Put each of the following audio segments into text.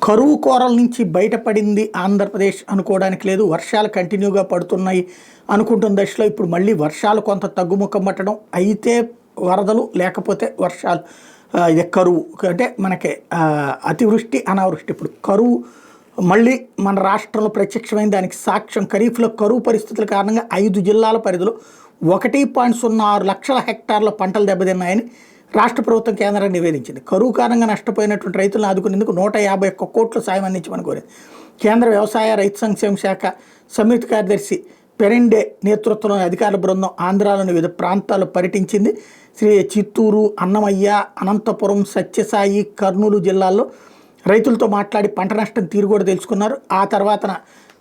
కరువు కోరల నుంచి బయటపడింది ఆంధ్రప్రదేశ్ అనుకోవడానికి లేదు. వర్షాలు కంటిన్యూగా పడుతున్నాయి అనుకుంటున్న దశలో ఇప్పుడు మళ్ళీ వర్షాలు కొంత తగ్గుముఖం పట్టడం, అయితే వరదలు లేకపోతే వర్షాలు, ఇది కరువు అంటే మనకి అతివృష్టి అనావృష్టి. ఇప్పుడు కరువు మళ్ళీ మన రాష్ట్రంలో ప్రత్యక్షమైన దానికి సాక్ష్యం ఖరీఫ్లో కరువు పరిస్థితుల కారణంగా 5 జిల్లాల పరిధిలో 1.06 లక్షల హెక్టార్ల పంటలు దెబ్బతిన్నాయని రాష్ట్ర ప్రభుత్వం కేంద్రాన్ని నివేదించింది. కరువు కారణంగా నష్టపోయినటువంటి రైతులను ఆదుకునేందుకు 151 కోట్ల సాయం అందించమని కోరింది. కేంద్ర వ్యవసాయ రైతు సంక్షేమ శాఖ సంయుక్త కార్యదర్శి పెరెండే నేతృత్వంలోని అధికారుల బృందం ఆంధ్రాలోని వివిధ ప్రాంతాల్లో పర్యటించింది. చిత్తూరు, అన్నమయ్య, అనంతపురం, సత్యసాయి, కర్నూలు జిల్లాల్లో రైతులతో మాట్లాడి పంట నష్టం తీరు కూడా తెలుసుకున్నారు. ఆ తర్వాత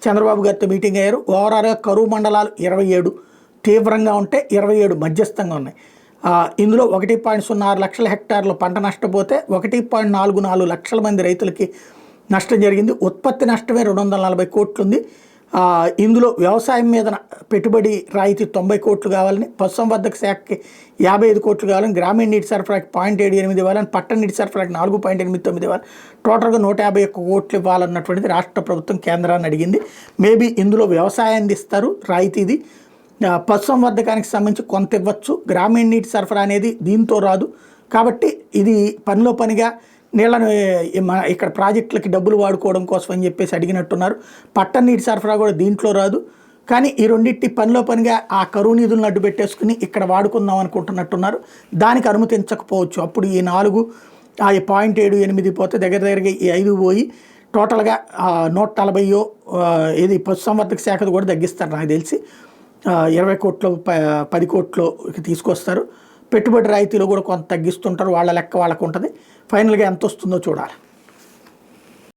చంద్రబాబు గారితో మీటింగ్ అయ్యారు. ఓవరాల్గా కరువు మండలాలు 27 తీవ్రంగా ఉంటే 27 మధ్యస్థంగా ఉన్నాయి. ఇందులో 1.06 లక్షల హెక్టార్లు పంట నష్టపోతే 1.44 లక్షల మంది రైతులకి నష్టం జరిగింది. ఉత్పత్తి నష్టమే 240 కోట్లు ఉంది. ఇందులో వ్యవసాయం మీద పెట్టుబడి రాయితీ 90 కోట్లు కావాలని, పశుసంవర్ధక శాఖకి 55 కోట్లు కావాలని, గ్రామీణ నీటి సరఫరాకి 0.78 ఇవ్వాలని, పట్టణ నీటి సరఫరాకి 4.89 ఇవ్వాలి, టోటల్గా 151 కోట్లు ఇవ్వాలన్నటువంటిది రాష్ట్ర ప్రభుత్వం కేంద్రాన్ని అడిగింది. మేబీ ఇందులో వ్యవసాయాన్ని ఇస్తారు రాయితీది, పశుసంవర్ధకానికి సంబంధించి కొంత ఇవ్వచ్చు, గ్రామీణ నీటి సరఫరా అనేది దీంతో రాదు. కాబట్టి ఇది పనిలో పనిగా నీళ్ళను ఇక్కడ ప్రాజెక్టులకి డబ్బులు వాడుకోవడం కోసం అని చెప్పేసి అడిగినట్టున్నారు. పట్టణ నీటి సరఫరా కూడా దీంట్లో రాదు. కానీ ఈ రెండింటి పనిలో పనిగా ఆ కరువు నిధులను అడ్డు పెట్టేసుకుని ఇక్కడ వాడుకుందాం అనుకుంటున్నట్టున్నారు. దానికి అనుమతించకపోవచ్చు. అప్పుడు ఈ 4 0.78 పోతే దగ్గరగా ఈ 5 పోయి టోటల్గా 140 ఇది పశుసంవర్ధక శాఖను కూడా తగ్గిస్తారు. నాకు తెలిసి 20 కోట్లు 10 కోట్లు తీసుకొస్తారు. పెట్టుబడి రాయితీలో కూడా కొంత తగ్గిస్తుంటారు. వాళ్ళ లెక్క వాళ్ళకు ఉంటుంది. ఫైనల్గా ఎంత వస్తుందో చూడాలి.